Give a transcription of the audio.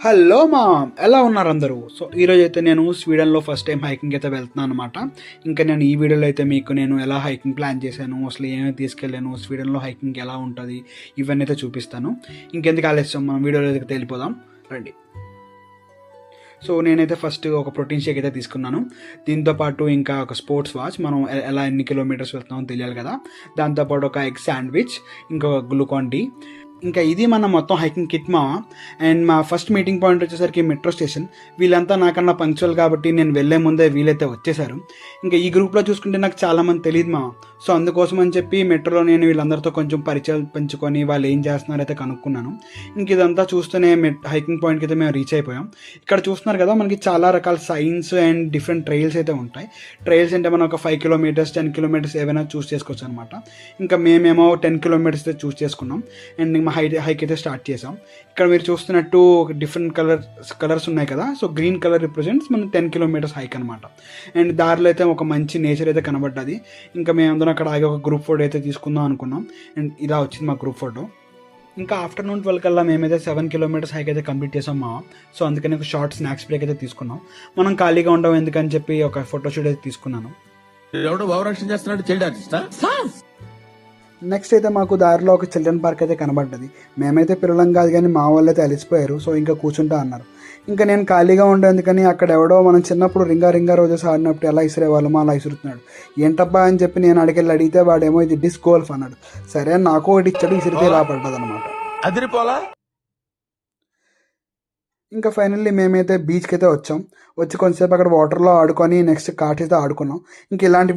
Hello ఎలా ఉన్నారు అందరూ? సో ఈరోజు అయితే నేను స్వీడన్లో ఫస్ట్ టైం హైకింగ్ అయితే వెళ్తున్నాను అనమాట. ఇంకా నేను ఈ వీడియోలో అయితే మీకు నేను ఎలా హైకింగ్ ప్లాన్ చేశాను, అసలు ఏమేమి తీసుకెళ్ళాను, స్వీడన్లో హైకింగ్ ఎలా ఉంటుంది, ఇవన్నీ అయితే చూపిస్తాను. ఇంకెందుకు ఆలస్యం, మనం వీడియోలో అయితే వెళ్ళిపోదాం రండి. సో నేనైతే ఫస్ట్ ఒక ప్రోటీన్ షేక్ అయితే తీసుకున్నాను. దీంతోపాటు ఇంకా ఒక స్పోర్ట్స్ వాచ్, మనం ఎలా ఎన్ని కిలోమీటర్స్ వెళ్తున్నామో తెలియాలి కదా. దాంతోపాటు ఒక ఎగ్ శాండ్విచ్, ఇంకొక గ్లూకాన్ డి. ఇంకా ఇది మన మొత్తం హైకింగ్ కిట్ అండ్ మా ఫస్ట్ మీటింగ్ పాయింట్ వచ్చేసరికి మెట్రో స్టేషన్. వీళ్ళంతా నాకన్నా పంక్చువల్ కాబట్టి నేను వెళ్ళే ముందే వీలైతే వచ్చేసారు. ఇంకా ఈ గ్రూప్లో చూసుకుంటే నాకు చాలామంది తెలియదు సో అందుకోసం అని చెప్పి మెట్రోలో నేను వీళ్ళందరితో కొంచెం పరిచయాలు పెంచుకొని వాళ్ళు ఏం చేస్తున్నారో అయితే కనుక్కున్నాను. ఇంక ఇదంతా చూస్తూనే హైకింగ్ పాయింట్కి అయితే మేము రీచ్ అయిపోయాం. ఇక్కడ చూస్తున్నారు కదా, మనకి చాలా రకాల సైన్స్ అండ్ డిఫరెంట్ ట్రైల్స్ అయితే ఉంటాయి. ట్రైల్స్ అంటే మనం ఒక 5 కిలోమీటర్స్ 10 కిలోమీటర్స్ ఏవైనా చూస్ చేసుకోవచ్చు అనమాట. ఇంకా మేమేమో 10 కిలోమీటర్స్ అయితే చూస్ చేసుకున్నాం అండ్ మా హైక్ అయితే స్టార్ట్ చేసాం. ఇక్కడ మీరు చూస్తున్నట్టు డిఫరెంట్ కలర్స్ ఉన్నాయి కదా, సో గ్రీన్ కలర్ రిప్రజెంట్స్ మన 10 కిలోమీటర్స్ హైక్ అనమాట. అండ్ దారిలో అయితే ఒక మంచి నేచర్ అయితే కనబడ్డది. ఇంకా మేమందరం అక్కడ ఆగి ఒక గ్రూప్ ఫోటో అయితే తీసుకుందాం అనుకున్నాం అండ్ ఇలా వచ్చింది మా గ్రూప్ ఫోటో. ఇంకా ఆఫ్టర్నూన్ 12 కల్లా మేమైతే 7 కిలోమీటర్స్ హైక్ అయితే కంప్లీట్ చేసాం సో అందుకని ఒక షార్ట్ స్నాక్స్ బ్రేక్ అయితే తీసుకున్నాం. మనం ఖాళీగా ఉండవు ఎందుకని చెప్పి ఒక ఫోటోషూట్ అయితే తీసుకున్నాను. నెక్స్ట్ అయితే మాకు దారిలో ఒక చిల్డ్రన్ పార్క్ అయితే కనబడ్డది. మేమైతే పిల్లలం కాదు కానీ మా వాళ్ళు అయితే అలిసిపోయారు, సో ఇంకా కూర్చుంటా అన్నారు. ఇంకా నేను ఖాళీగా ఉండేందుకని అక్కడ ఎవడో మనం చిన్నప్పుడు రింగా రోజెస్ ఆడినప్పుడు ఎలా ఇసిరేవాళ్ళమో అలా ఇసురుతున్నాడు. ఏంటబ్బా అని చెప్పి నేను అడిగెళ్ళి అడిగితే వాడేమో ఇది డిస్క్ గోల్ఫ్ అన్నాడు. సరే నాకు ఒకటి ఇచ్చాడు, ఇసిరితే ఇలా పడ్డది అనమాట. ఇంకా ఫైనల్లీ మేమైతే బీచ్కి అయితే వచ్చాం. వచ్చి కొంతసేపు అక్కడ వాటర్లో ఆడుకొని నెక్స్ట్ కార్ట్ అయితే ఆడుకున్నాం. ఇంక ఇలాంటి